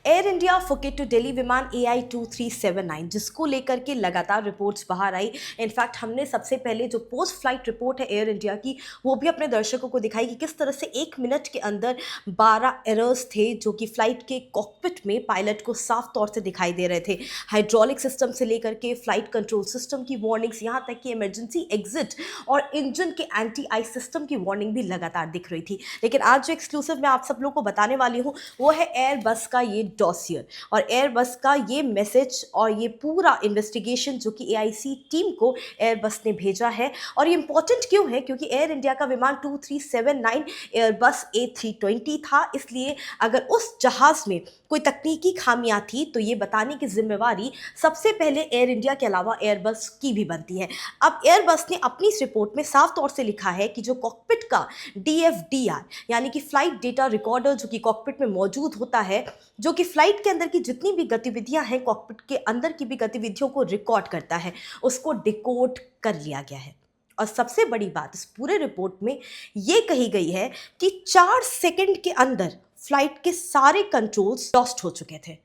Air India Phuket to Delhi विमान AI 2379 जिसको लेकर के लगातार रिपोर्ट्स बाहर आई। इनफैक्ट हमने सबसे पहले जो पोस्ट फ्लाइट रिपोर्ट है एयर इंडिया की वो भी अपने दर्शकों को दिखाई कि किस तरह से 1 मिनट के अंदर 12 एरर्स थे जो कि फ्लाइट के कॉकपिट में पायलट को साफ तौर से दिखाई दे रहे थे। हाइड्रोलिक सिस्टम से लेकर के फ्लाइट कंट्रोल सिस्टम की वार्निंग्स, यहाँ तक कि इमरजेंसी एग्जिट और इंजन के एंटी आई सिस्टम की वार्निंग भी लगातार दिख रही थी। लेकिन आज जो एक्सक्लूसिव मैं आप सब लोगों को बताने वाली हूँ वो है एयरबस का ये डॉसियर और एयरबस का ये मैसेज और ये पूरा इन्वेस्टिगेशन जो कि AIC टीम को एयरबस ने भेजा है। और ये इंपॉर्टेंट क्यों है? क्योंकि एयर इंडिया का विमान 2379 एयरबस A320 था, इसलिए अगर उस जहाज में कोई तकनीकी खामियां थी तो ये बताने की जिम्मेवारी सबसे पहले एयर इंडिया के अलावा एयरबस की भी बनती है। अब एयरबस ने अपनी इस रिपोर्ट में साफ तौर से लिखा है कि जो कॉकपिट का DFDR यानी कि फ्लाइट डेटा रिकॉर्डर जो कि कॉकपिट में मौजूद होता है, जो कि फ्लाइट के अंदर की जितनी भी गतिविधियां हैं, कॉकपिट के अंदर की भी गतिविधियों को रिकॉर्ड करता है, उसको डिकोड कर लिया गया है। और सबसे बड़ी बात इस पूरे रिपोर्ट में ये कही गई है कि 4 सेकंड के अंदर फ्लाइट के सारे कंट्रोल्स लॉस्ट हो चुके थे।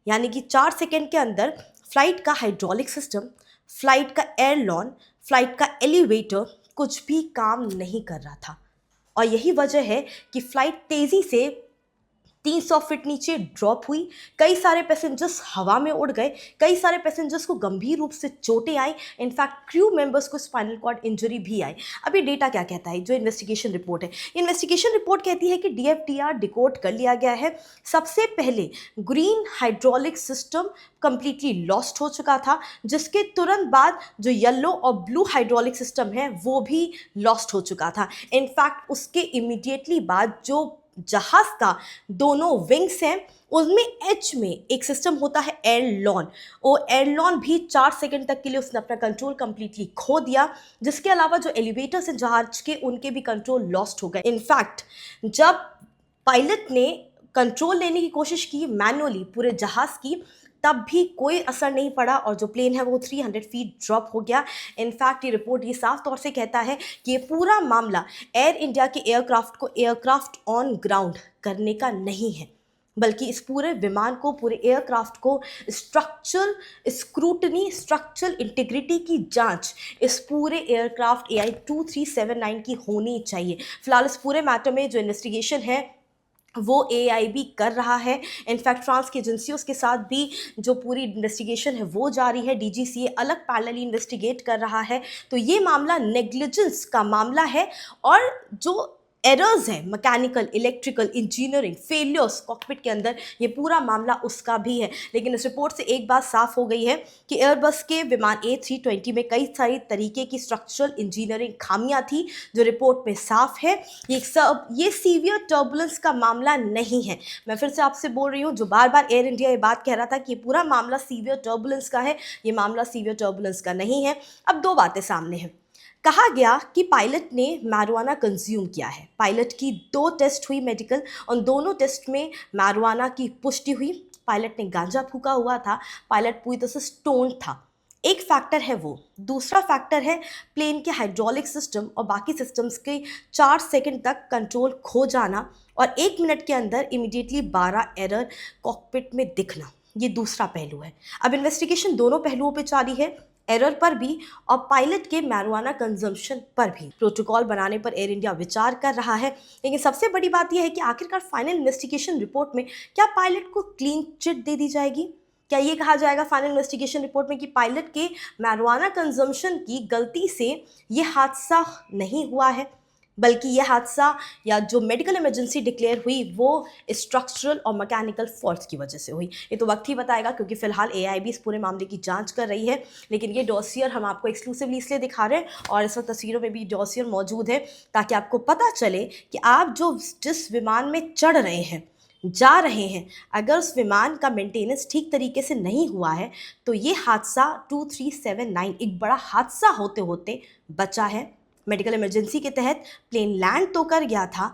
यानी कि 4 सेकंड के अंदर फ्लाइट का हाइड्रोलिक सिस्टम, फ्लाइट का एयरलॉन, फ्लाइट का एलिवेटर कुछ भी काम नहीं कर रहा था। और यही वजह है कि फ्लाइट तेजी से 300 फीट नीचे ड्रॉप हुई। कई सारे पैसेंजर्स हवा में उड़ गए, कई सारे पैसेंजर्स को गंभीर रूप से चोटें आई, इनफैक्ट क्रू मेंबर्स को स्पाइनल कॉर्ड इंजरी भी आई। अब ये डेटा क्या कहता है? जो इन्वेस्टिगेशन रिपोर्ट है, इन्वेस्टिगेशन रिपोर्ट कहती है कि DFDR डिकोड कर लिया गया है। सबसे पहले green hydraulic system completely lost हो चुका था, जिसके तुरंत बाद जो येलो और ब्लू हाइड्रोलिक सिस्टम है वो भी लॉस्ट हो चुका था। इनफैक्ट उसके इमीडिएटली बाद जो जहाज का दोनों विंग्स हैं उनमें एच में एक सिस्टम होता है एयरलॉन, वो एयरलॉन भी 4 सेकंड तक के लिए उसने अपना कंट्रोल कंप्लीटली खो दिया। जिसके अलावा जो एलिवेटर्स हैं जहाज के, उनके भी कंट्रोल लॉस्ट हो गए। इनफैक्ट जब पायलट ने कंट्रोल लेने की कोशिश की मैनुअली पूरे जहाज की, तब भी कोई असर नहीं पड़ा और जो प्लेन है वो 300 फीट ड्रॉप हो गया। इनफैक्ट ये रिपोर्ट ये साफ तौर से कहता है कि ये पूरा मामला एयर इंडिया के एयरक्राफ्ट को एयरक्राफ्ट ऑन ग्राउंड करने का नहीं है, बल्कि इस पूरे विमान को, पूरे एयरक्राफ्ट को स्ट्रक्चरल स्क्रूटनी, स्ट्रक्चरल इंटीग्रिटी की जांच इस पूरे एयरक्राफ्ट AI 2379 की होनी चाहिए। फिलहाल इस पूरे मैटर में जो इन्वेस्टिगेशन है वो AIB कर रहा है। इनफैक्ट फ्रांस की एजेंसियों के साथ भी जो पूरी इन्वेस्टिगेशन है वो जारी है। DGCA अलग पैरेलली इन्वेस्टिगेट कर रहा है। तो ये मामला नेग्लिजेंस का मामला है और जो एरर्स हैं mechanical, electrical, engineering failures cockpit के अंदर, ये पूरा मामला उसका भी है। लेकिन इस रिपोर्ट से एक बात साफ हो गई है कि एयरबस के विमान A320 में कई सारी तरीके की स्ट्रक्चरल इंजीनियरिंग खामियां थी जो रिपोर्ट में साफ है। ये सीवियर टर्बुलेंस का मामला नहीं है। मैं फिर से आपसे बोल रही हूँ, जो बार बार एयर इंडिया ये बात कह रहा था कि ये पूरा मामला सीवियर टर्बुलेंस का है, ये मामला सीवियर टर्बुलेंस का नहीं है। अब दो बातें सामने हैं। कहा गया कि पायलट ने मैरिजुआना कंज्यूम किया है। पायलट की 2 टेस्ट हुई मेडिकल, उन दोनों टेस्ट में मैरिजुआना की पुष्टि हुई। पायलट ने गांजा फूका हुआ था, पायलट पूरी तरह से स्टोन्ड था। एक फैक्टर है वो। दूसरा फैक्टर है प्लेन के हाइड्रोलिक सिस्टम और बाकी सिस्टम्स के 4 सेकंड तक कंट्रोल खो जाना और 1 मिनट के अंदर इमीडिएटली 12 एरर कॉकपिट में दिखना। ये दूसरा पहलू है। अब इन्वेस्टिगेशन दोनों पहलुओं पे जारी है, एरर पर भी और पायलट के मैरिजुआना कंजम्पशन पर भी। प्रोटोकॉल बनाने पर एयर इंडिया विचार कर रहा है। लेकिन सबसे बड़ी बात यह है कि आखिरकार फाइनल इन्वेस्टिगेशन रिपोर्ट में क्या पायलट को क्लीन चिट दे दी जाएगी? क्या ये कहा जाएगा फाइनल इन्वेस्टिगेशन रिपोर्ट में कि पायलट के मैरिजुआना कंजम्पशन की गलती से ये हादसा नहीं हुआ है, बल्कि यह हादसा या जो मेडिकल इमरजेंसी डिक्लेयर हुई वो स्ट्रक्चरल और मैकेनिकल फॉल्ट की वजह से हुई? ये तो वक्त ही बताएगा, क्योंकि फिलहाल AIB इस पूरे मामले की जांच कर रही है। लेकिन ये डॉसियर हम आपको एक्सक्लूसिवली इसलिए दिखा रहे हैं और इस वक्त तस्वीरों में भी डॉसियर मौजूद है ताकि आपको पता चले कि आप जिस विमान में चढ़ रहे हैं, जा रहे हैं, अगर उस विमान का मेंटेनेंस ठीक तरीके से नहीं हुआ है तो ये हादसा 2379 एक बड़ा हादसा होते होते बचा है। मेडिकल इमरजेंसी के तहत प्लेन लैंड तो कर गया था,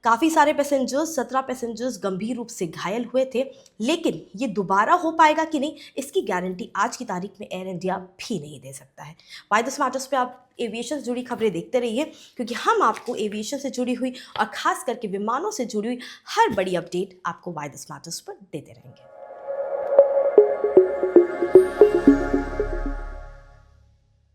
काफ़ी सारे पैसेंजर्स 17 पैसेंजर्स गंभीर रूप से घायल हुए थे, लेकिन ये दोबारा हो पाएगा कि नहीं, इसकी गारंटी आज की तारीख में एयर इंडिया भी नहीं दे सकता है। वाई द स्मार्टर्स पे आप एविएशन से जुड़ी खबरें देखते रहिए, क्योंकि हम आपको एविएशन से जुड़ी हुई और ख़ास करके विमानों से जुड़ी हुई हर बड़ी अपडेट आपको वाई द स्मार्टर्स पर देते रहेंगे।